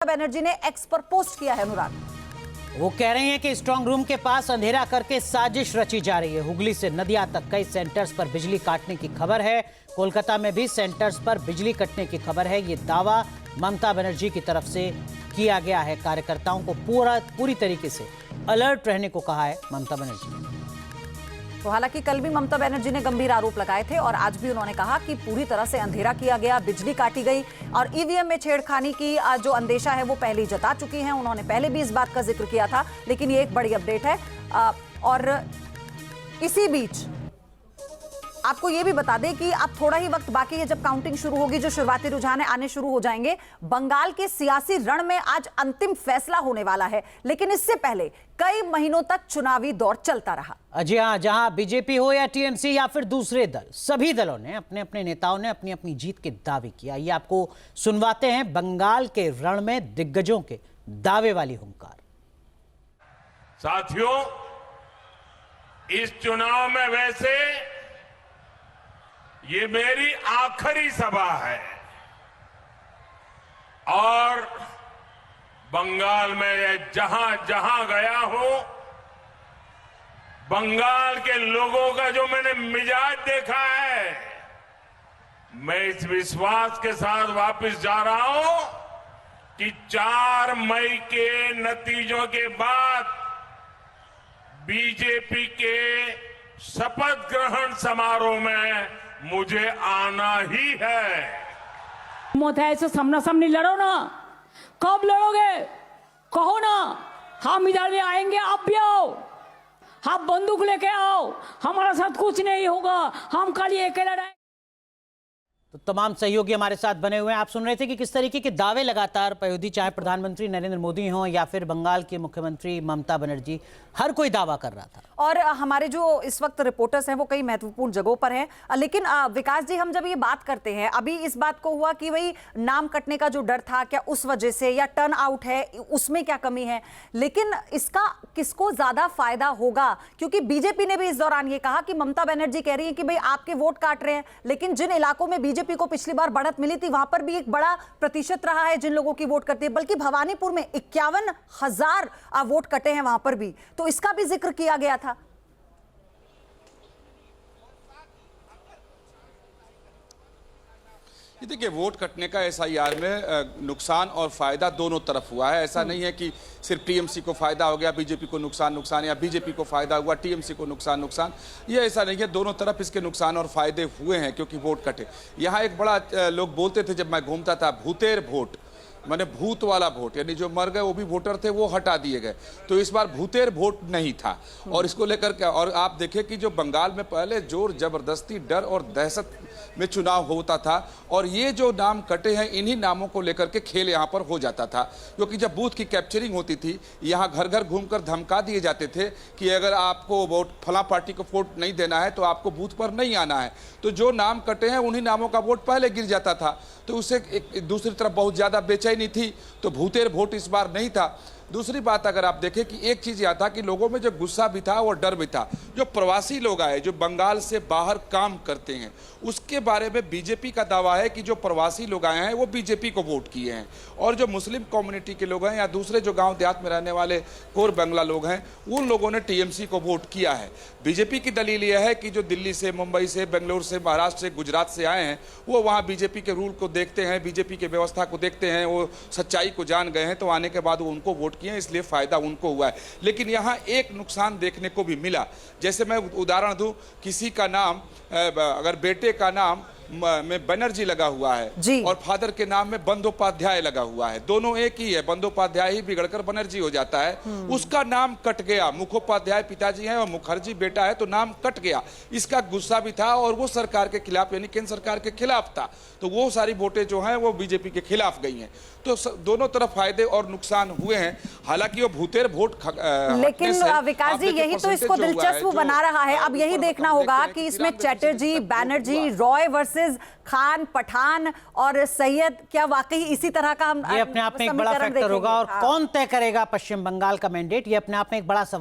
बनर्जी ने एक्स पर पोस्ट किया है। अनुराग, वो कह रहे हैं कि स्ट्रांग रूम के पास अंधेरा करके साजिश रची जा रही है। हुगली से नदिया तक कई सेंटर्स पर बिजली काटने की खबर है। कोलकाता में भी सेंटर्स पर बिजली कटने की खबर है। ये दावा ममता बनर्जी की तरफ से किया गया है। कार्यकर्ताओं को पूरी तरीके से अलर्ट रहने को कहा है ममता बनर्जी ने। तो हालांकि कल भी ममता बनर्जी ने गंभीर आरोप लगाए थे और आज भी उन्होंने कहा कि पूरी तरह से अंधेरा किया गया, बिजली काटी गई और ईवीएम में छेड़खानी की जो अंदेशा है वो पहले ही जता चुकी हैं। उन्होंने पहले भी इस बात का जिक्र किया था, लेकिन ये एक बड़ी अपडेट है। और इसी बीच आपको ये भी बता दें कि अब थोड़ा ही वक्त बाकी है जब काउंटिंग शुरू होगी, जो शुरुआती रुझान आने शुरू हो जाएंगे। बंगाल के सियासी रण में आज अंतिम फैसला होने वाला है, लेकिन इससे पहले कई महीनों तक चुनावी दौर चलता रहा। जी हाँ, जहां बीजेपी हो या टीएमसी या फिर दूसरे दल, सभी दलों ने अपने अपने नेताओं ने अपनी अपनी जीत के दावे किया। ये आपको सुनवाते हैं बंगाल के रण में दिग्गजों के दावे वाली हुंकार। साथियों, इस चुनाव में वैसे ये मेरी आखिरी सभा है और बंगाल में जहां जहां गया हूं, बंगाल के लोगों का जो मैंने मिजाज देखा है, मैं इस विश्वास के साथ वापस जा रहा हूं कि 4 मई के नतीजों के बाद बीजेपी के शपथ ग्रहण समारोह में मुझे आना ही है। मत है, ऐसे सामना सामनी लड़ो ना। कब लड़ोगे कहो ना, हम इधर भी आएंगे, आप भी आओ, आप बंदूक लेके आओ, हमारा साथ कुछ नहीं होगा, हम खाली अकेला रहेंगे। तो तमाम सहयोगी हमारे साथ बने हुए हैं। आप सुन रहे थे कि किस तरीके के दावे लगातार पयोधी, चाहे प्रधानमंत्री नरेंद्र मोदी हों या फिर बंगाल के मुख्यमंत्री ममता बनर्जी, हर कोई दावा कर रहा था। और हमारे जो इस वक्त रिपोर्टर्स हैं वो कई महत्वपूर्ण जगहों पर हैं। लेकिन विकास जी, हम जब ये बात करते हैं, अभी इस बात को हुआ कि भाई नाम कटने का जो डर था, क्या उस वजह से, या टर्न आउट है उसमें क्या कमी है, लेकिन इसका किसको ज्यादा फायदा होगा? क्योंकि बीजेपी ने भी इस दौरान ये कहा कि ममता बनर्जी कह रही है कि भाई आपके वोट काट रहे हैं, लेकिन जिन इलाकों में बीजेपी को पिछली बार बढ़त मिली थी वहां पर भी एक बड़ा प्रतिशत रहा है जिन लोगों की वोट करते हैं, बल्कि भवानीपुर में 51,000 वोट कटे हैं वहां पर भी, तो इसका भी जिक्र किया गया था। ये देखिए, वोट कटने का एसआईआर में नुकसान और फायदा दोनों तरफ हुआ है। ऐसा नहीं है कि सिर्फ टीएमसी को फायदा हो गया, बीजेपी को नुकसान, या बीजेपी को फायदा हुआ, टीएमसी को नुकसान। ये ऐसा नहीं है, दोनों तरफ इसके नुकसान और फायदे हुए हैं क्योंकि वोट कटे। यहाँ एक बड़ा लोग बोलते थे जब मैं घूमता था, भूतेर वोट, माने भूत वाला वोट, यानी जो मर गए वो भी वोटर थे, वो हटा दिए गए। तो इस बार भूतेर वोट नहीं था। और इसको लेकर के, और आप देखें कि जो बंगाल में पहले जोर जबरदस्ती, डर और दहशत में चुनाव होता था, और ये जो नाम कटे हैं, इन्हीं नामों को लेकर के खेल यहाँ पर हो जाता था। क्योंकि जब बूथ की कैप्चरिंग होती थी, यहाँ घर घर घूमकर धमका दिए जाते थे कि अगर आपको वोट फला पार्टी को वोट नहीं देना है तो आपको बूथ पर नहीं आना है। तो जो नाम कटे हैं उन्हीं नामों का वोट पहले गिर जाता था। तो उससे एक दूसरी तरफ बहुत ज़्यादा बेचैनी थी, तो भूतेर वोट इस बार नहीं था। दूसरी बात अगर आप देखें कि एक चीज़ यह था कि लोगों में जो गुस्सा भी था और डर भी था। जो प्रवासी लोग आए, जो बंगाल से बाहर काम करते हैं, उसके बारे में बीजेपी का दावा है कि जो प्रवासी लोग आए हैं वो बीजेपी को वोट किए हैं, और जो मुस्लिम कम्युनिटी के लोग हैं या दूसरे जो गांव देहात में रहने वाले कोर बंगला लोग हैं, उन लोगों ने टीएमसी को वोट किया है। बीजेपी की दलील यह है कि जो दिल्ली से, मुंबई से, बेंगलुरु से, महाराष्ट्र से, गुजरात से आए हैं, वो वहाँ बीजेपी के रूल को देखते हैं, बीजेपी की व्यवस्था को देखते हैं, वो सच्चाई को जान गए हैं, तो आने के बाद वो उनको वोट किए, इसलिए फायदा उनको हुआ है। लेकिन यहाँ एक नुकसान देखने को भी मिला। जैसे मैं उदाहरण दूं, किसी का नाम, अगर बेटे का नाम में बनर्जी लगा हुआ है और फादर के नाम में बंदोपाध्याय लगा हुआ है, दोनों एक ही है, बंदोपाध्याय ही बिगड़कर बनर्जी हो जाता है, उसका नाम कट गया। मुखोपाध्याय पिताजी हैं और मुखर्जी बेटा है, तो नाम कट गया। इसका गुस्सा भी था और वो सरकार के खिलाफ, यानी केंद्र सरकार के खिलाफ था, तो वो सारी वोटें जो हैं वो बीजेपी के खिलाफ गई हैं। तो दोनों तरफ फायदे और नुकसान हुए हैं। हालांकि वो भूतेर वोट, लेकिन विकास जी, यही तो इसको दिलचस्प बना रहा है। अब यही देखना होगा कि इसमें चैटर्जी, बैनर्जी, रॉय वर्सेस खान, पठान और सैयद, क्या वाकई इसी तरह का हम ये अपने आप में एक बड़ा फैक्टर होगा, और कौन तय करेगा पश्चिम बंगाल का मैंडेट, ये अपने आप में एक बड़ा सवाल